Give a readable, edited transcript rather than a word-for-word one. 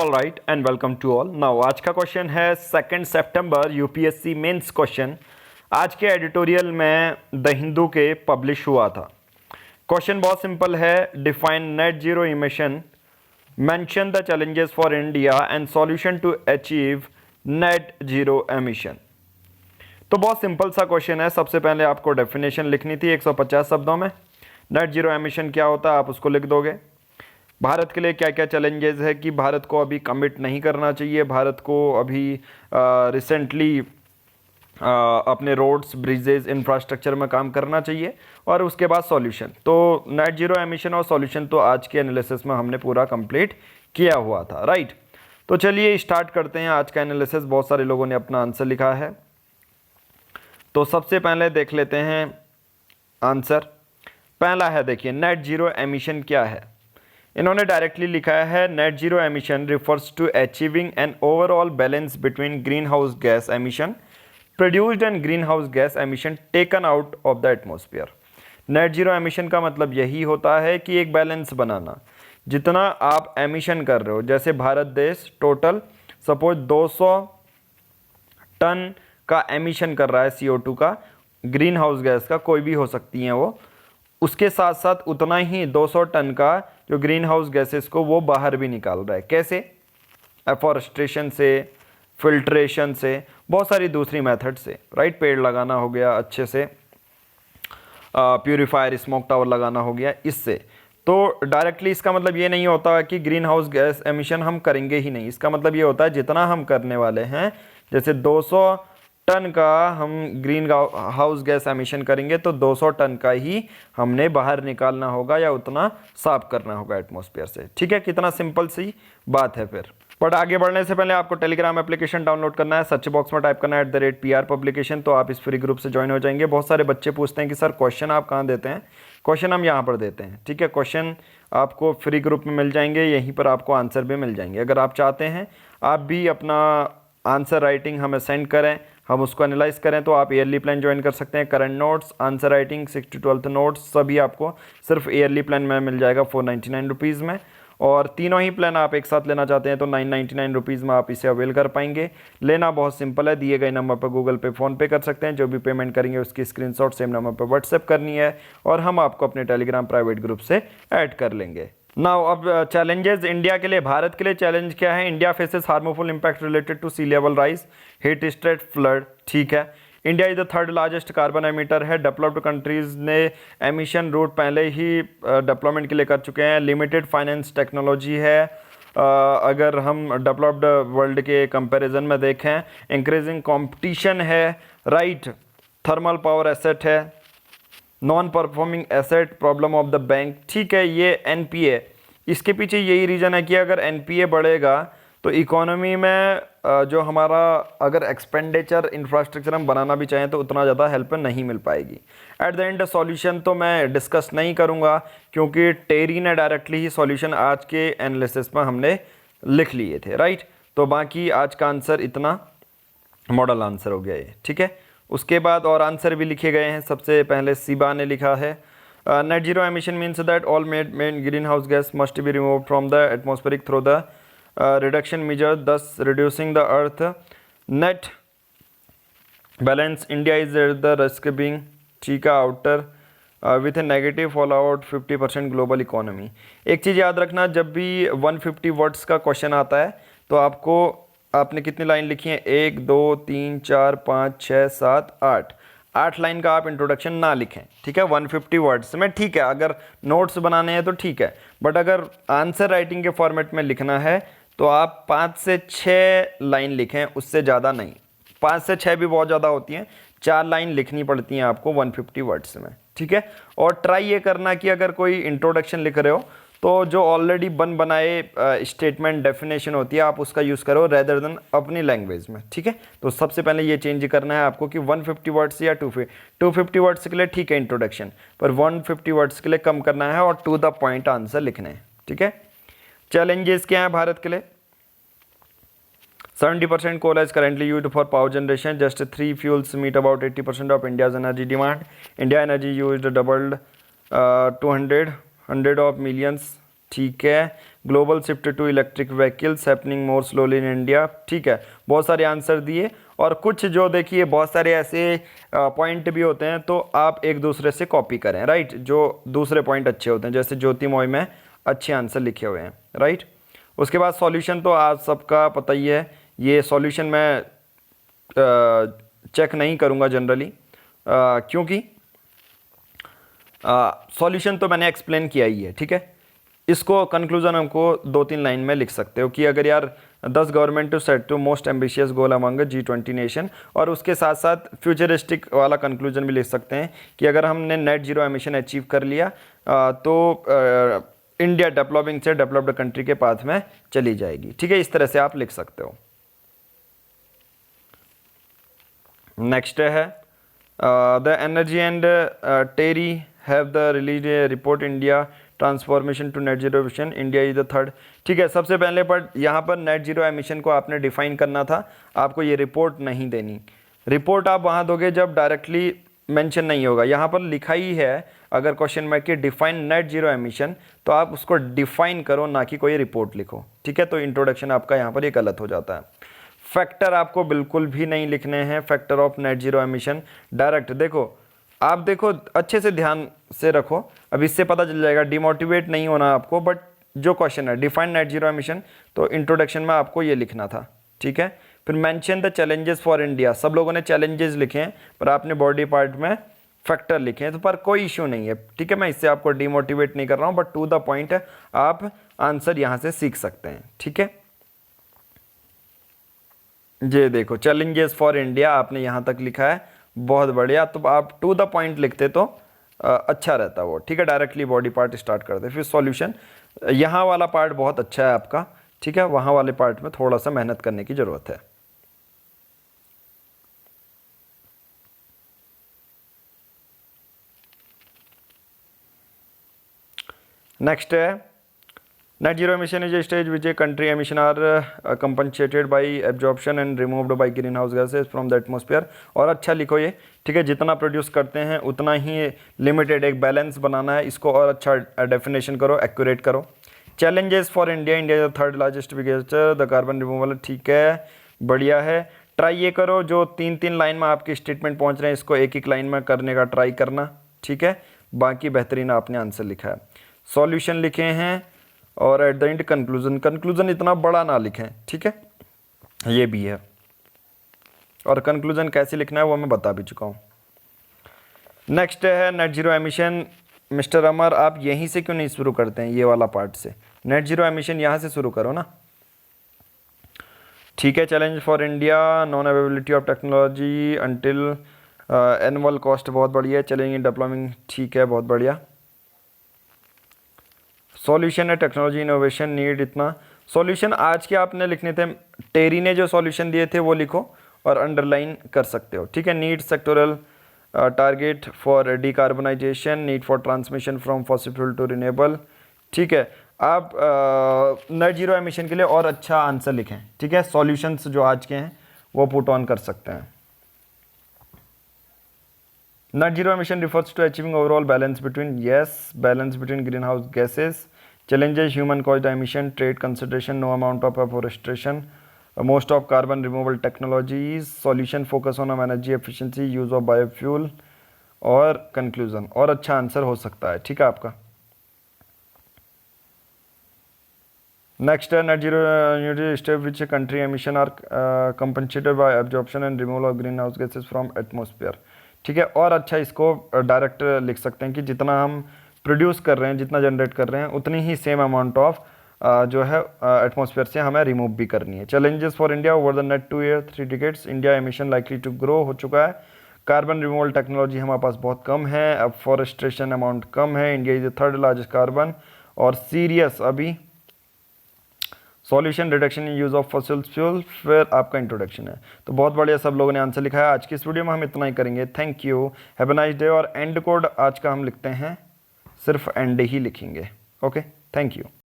All right and welcome to all. Now आज का question है 2 सितंबर यूपीएससी मेंस क्वेश्चन। आज के एडिटोरियल में द हिंदू के पब्लिश हुआ था। क्वेश्चन बहुत सिंपल है। Define net zero emission, mention the challenges for India and solution to achieve net zero emission. तो बहुत सिंपल सा क्वेश्चन है। सबसे पहले आपको डेफिनेशन लिखनी थी 150 शब्दों में। नेट जीरो एमिशन क्या होता है आप उसको लिख दोगे। भारत के लिए क्या क्या चैलेंजेस है कि भारत को अभी कमिट नहीं करना चाहिए, भारत को अभी रिसेंटली अपने रोड्स, ब्रिजेस, इंफ्रास्ट्रक्चर में काम करना चाहिए, और उसके बाद सॉल्यूशन। तो नेट जीरो एमिशन और सॉल्यूशन तो आज के एनालिसिस में हमने पूरा कंप्लीट किया हुआ था, राइट। तो चलिए स्टार्ट करते हैं आज का एनालिसिस। बहुत सारे लोगों ने अपना आंसर लिखा है, तो सबसे पहले देख लेते हैं आंसर। पहला है, देखिए नेट जीरो एमिशन क्या है। इन्होंने डायरेक्टली लिखा है net zero emission refers to achieving an overall balance between green house gas emission produced and green house gas emission taken out of the atmosphere. Net zero emission का मतलब यही होता है कि एक बैलेंस बनाना। जितना आप एमिशन कर रहे हो, जैसे भारत देश टोटल सपोज 200 टन का एमिशन कर रहा है CO2 का, ग्रीन हाउस गैस का, कोई भी हो सकती हैं वो, उसके साथ साथ उतना ही 200 टन का जो ग्रीन हाउस गैसेस को वो बाहर भी निकाल रहा है। कैसे? एफॉरेस्ट्रेशन से, फिल्ट्रेशन से, बहुत सारी दूसरी मेथड से, राइट। पेड़ लगाना हो गया, अच्छे से प्यूरीफायर, स्मोक टावर लगाना हो गया, इससे। तो डायरेक्टली इसका मतलब ये नहीं होता कि ग्रीन हाउस गैस एमिशन हम करेंगे ही नहीं। इसका मतलब ये होता है जितना हम करने वाले हैं, जैसे 200 टन का हम ग्रीन हाउस गैस एमिशन करेंगे तो 200 टन का ही हमने बाहर निकालना होगा या उतना साफ करना होगा एटमॉस्फेयर से। ठीक है, कितना सिंपल सी बात है। फिर बट आगे बढ़ने से पहले आपको टेलीग्राम एप्लीकेशन डाउनलोड करना है। सर्च बॉक्स में टाइप करना है @PR पब्लिकेशन, तो आप इस फ्री ग्रुप से ज्वाइन हो जाएंगे। बहुत सारे बच्चे पूछते हैं कि सर क्वेश्चन आप कहाँ देते हैं। क्वेश्चन हम यहाँ पर देते हैं, ठीक है। क्वेश्चन आपको फ्री ग्रुप में मिल जाएंगे, यहीं पर आपको आंसर भी मिल जाएंगे। अगर आप चाहते हैं आप भी अपना आंसर राइटिंग हमें सेंड करें, हम उसको एनालाइज करें, तो आप ईयरली प्लान ज्वाइन कर सकते हैं। Current notes, answer writing, 6 to 12th notes सभी आपको सिर्फ ईयरली प्लान में मिल जाएगा 499 रुपीज़ में। और तीनों ही प्लान आप एक साथ लेना चाहते हैं तो 999 रुपीज़ में आप इसे अवेल कर पाएंगे। लेना बहुत सिंपल है, दिए गए नंबर पर गूगल पे, फ़ोन पे कर सकते हैं। जो भी पेमेंट करेंगे उसकी स्क्रीनशॉट सेम नंबर पर व्हाट्सएप करनी है और हम आपको अपने टेलीग्राम प्राइवेट ग्रुप से ऐड कर लेंगे। नाउ अब चैलेंजेस इंडिया के लिए, भारत के लिए चैलेंज क्या है। India faces harmful impact related to sea level rise, heat stress, flood. ठीक है, India is the third largest carbon emitter है। डेवलप्ड कंट्रीज ने एमिशन रूट पहले ही डेवलपमेंट के लिए कर चुके हैं। लिमिटेड फाइनेंस टेक्नोलॉजी है। अगर हम डेवलप्ड वर्ल्ड के कंपैरिजन में देखें, इंक्रीजिंग कंपटीशन है, राइट। थर्मल पावर एसेट है, non performing asset, problem of the bank. ठीक है, ये NPA, इसके पीछे यही रीज़न है कि अगर NPA बढ़ेगा तो इकोनॉमी में जो हमारा अगर एक्सपेंडिचर इंफ्रास्ट्रक्चर हम बनाना भी चाहें तो उतना ज़्यादा हेल्प नहीं मिल पाएगी। एट द एंड सॉल्यूशन तो मैं डिस्कस नहीं करूँगा क्योंकि टेरी ने डायरेक्टली ही सॉल्यूशन आज के एनालिसिस में हमने लिख लिए थे, राइट। तो बाकी आज का आंसर इतना मॉडल आंसर हो गया ये, ठीक है। उसके बाद और आंसर भी लिखे गए हैं। सबसे पहले सिबा ने लिखा है net zero emission means that all main green house gas must be remove from the atmospheric through the reduction measure, thus reducing the earth net balance. India is at the risk being, ठीक है, outer with a negative fall out 50% global economy. एक चीज़ याद रखना, जब भी 150 words का question आता है तो आपने कितनी लाइन लिखी है, 1 2 3 4 5 6 7 8 लाइन का आप इंट्रोडक्शन ना लिखें, ठीक है, 150 वर्ड्स में। ठीक है, अगर नोट्स बनाने हैं तो ठीक है, बट अगर आंसर राइटिंग के फॉर्मेट में लिखना है तो आप 5 से 6 लाइन लिखें, उससे ज़्यादा नहीं। 5 से 6 भी बहुत ज़्यादा होती हैं, 4 लाइन लिखनी पड़ती हैं आपको 150 वर्ड्स में, ठीक है। और ट्राई ये करना कि अगर कोई इंट्रोडक्शन लिख रहे हो तो जो ऑलरेडी बनाए स्टेटमेंट डेफिनेशन होती है आप उसका यूज़ करो रेदर देन अपनी लैंग्वेज में, ठीक है। तो सबसे पहले ये चेंज करना है आपको कि 150 वर्ड्स या 250 वर्ड्स के लिए ठीक है इंट्रोडक्शन, पर 150 वर्ड्स के लिए कम करना है और टू द पॉइंट आंसर लिखने हैं, ठीक है। चैलेंजेस क्या है भारत के लिए। 70% coal is currently used for power generation. Just 3 fuels meet about 80% of India's energy demand. India energy used doubled 200 of millions. ठीक है, global shift to electric vehicles happening more slowly in India. ठीक है, बहुत सारे answer दिए और कुछ जो देखिए बहुत सारे ऐसे पॉइंट भी होते हैं तो आप एक दूसरे से कॉपी करें, राइट, जो दूसरे पॉइंट अच्छे होते हैं, जैसे ज्योतिमोय में अच्छे आंसर लिखे हुए हैं, राइट। उसके बाद सॉल्यूशन तो आज सबका पता ही है, ये सॉल्यूशन मैं चेक नहीं करूँगा जनरली, क्योंकि सॉल्यूशन तो मैंने एक्सप्लेन किया ही है। ठीक है, इसको कंक्लूजन हमको 2-3 लाइन में लिख सकते हो कि अगर यार 10 government to set to most ambitious goal among G20 nation, और उसके साथ साथ फ्यूचरिस्टिक वाला कंक्लूजन भी लिख सकते हैं कि अगर हमने नेट जीरो एमिशन अचीव कर लिया तो इंडिया डेवलपिंग से डेवलप्ड कंट्री के पाथ में चली जाएगी। ठीक है, इस तरह से आप लिख सकते हो। नेक्स्ट है the energy and TERI have the release a report India transformation to net zero emission, India is the third. ठीक है, सबसे पहले पर यहाँ पर नेट जीरो एमिशन को आपने डिफाइन करना था, आपको ये रिपोर्ट नहीं देनी। रिपोर्ट आप वहाँ दोगे जब डायरेक्टली मेंशन नहीं होगा। यहाँ पर लिखा ही है अगर क्वेश्चन में कि डिफाइन नेट जीरो एमिशन, तो आप उसको डिफाइन करो, ना कि कोई रिपोर्ट लिखो। ठीक है, तो इंट्रोडक्शन आपका यहाँ पर ये गलत हो जाता है। फैक्टर आपको बिल्कुल भी नहीं लिखने हैं, factor of net zero emission direct देखो, आप देखो अच्छे से ध्यान से रखो, अब इससे पता चल जाएगा, डिमोटिवेट नहीं होना आपको, बट जो क्वेश्चन है डिफाइन नेट जीरो एमिशन, तो इंट्रोडक्शन में आपको ये लिखना था। ठीक है, फिर mention the challenges for India, सब लोगों ने चैलेंजेस लिखे हैं पर आपने बॉडी पार्ट में फैक्टर लिखे हैं, तो पर कोई इश्यू नहीं है। ठीक है, मैं इससे आपको डिमोटिवेट नहीं कर रहा हूँ, बट टू द पॉइंट है, आप आंसर यहाँ से सीख सकते हैं। ठीक है, ये देखो चैलेंजेस फॉर इंडिया आपने यहाँ तक लिखा है, बहुत बढ़िया। तो आप टू द पॉइंट लिखते तो अच्छा रहता वो। ठीक है, डायरेक्टली बॉडी पार्ट स्टार्ट करते। फिर सॉल्यूशन, यहाँ वाला पार्ट बहुत अच्छा है आपका। ठीक है, वहाँ वाले पार्ट में थोड़ा सा मेहनत करने की ज़रूरत है। नेक्स्ट है net zero emission is a stage which a country emission are compensated by absorption and removed by greenhouse gases from the atmosphere. और अच्छा लिखो ये। ठीक है, जितना प्रोड्यूस करते हैं उतना ही लिमिटेड, एक बैलेंस बनाना है इसको, और अच्छा डेफिनेशन करो, एक्यूरेट करो। Challenges for India, India is the third largest biggester the carbon removal. ठीक है, बढ़िया है। ट्राई ये करो, जो 3-3 लाइन में आपके स्टेटमेंट पहुँच रहे हैं, इसको एक लाइन में करने का ट्राई करना। ठीक है, बाकी बेहतरीन आपने आंसर लिखा है। सॉल्यूशन लिखे हैं और at the end conclusion. Conclusion इतना बड़ा ना लिखें। ठीक है, ये भी है, और कंक्लूजन कैसे लिखना है वो मैं बता भी चुका हूँ। नेक्स्ट है नेट जीरो एमिशन। मिस्टर अमर, आप यहीं से क्यों नहीं शुरू करते हैं, ये वाला पार्ट से? नेट जीरो एमिशन यहाँ से शुरू करो ना। ठीक है, challenge for India, non availability of technology until annual cost, बहुत बढ़िया। चैलेंज इन डेवलपिंग, ठीक है, बहुत बढ़िया। सॉल्यूशन है टेक्नोलॉजी इनोवेशन नीड, इतना। सॉल्यूशन आज के आपने लिखने थे, टेरी ने जो सॉल्यूशन दिए थे वो लिखो और अंडरलाइन कर सकते हो। ठीक है, need sectoral target for decarbonisation, need for transmission from fossil fuel to renewable. ठीक है, आप नेट जीरो एमिशन के लिए और अच्छा आंसर लिखें। ठीक है, सॉल्यूशंस जो आज के हैं वो पुट ऑन कर सकते हैं। Net zero emission refers to achieving overall balance between, yes, balance between greenhouse gases, challenges human caused emission, trade consideration, no amount of afforestation, most of carbon removal technologies, solution focus on energy efficiency, use of biofuel, और conclusion। और अच्छा answer हो सकता है। ठीक है आपका। Next है net zero step which country emission are compensated by absorption and removal of greenhouse gases from atmosphere. ठीक है, और अच्छा इसको डायरेक्ट लिख सकते हैं कि जितना हम प्रोड्यूस कर रहे हैं, जितना जनरेट कर रहे हैं, उतनी ही सेम अमाउंट ऑफ जो है एटमॉस्फेयर से हमें रिमूव भी करनी है। Challenges for India over the net 2 year 3 decades, India emission likely to grow, हो चुका है। कार्बन रिमूवल टेक्नोलॉजी हमारे पास बहुत कम है, अब फॉरेस्ट्रेशन अमाउंट कम है, India is the third largest carbon, और सीरियस अभी solution reduction in use of fossil fuel, फिर आपका इंट्रोडक्शन है। तो बहुत बढ़िया, सब लोगों ने आंसर लिखा है। आज की इस वीडियो में हम इतना ही करेंगे। Thank you, have a nice day. और एंड कोड आज का हम लिखते हैं, सिर्फ एंड ही लिखेंगे। Okay, thank you.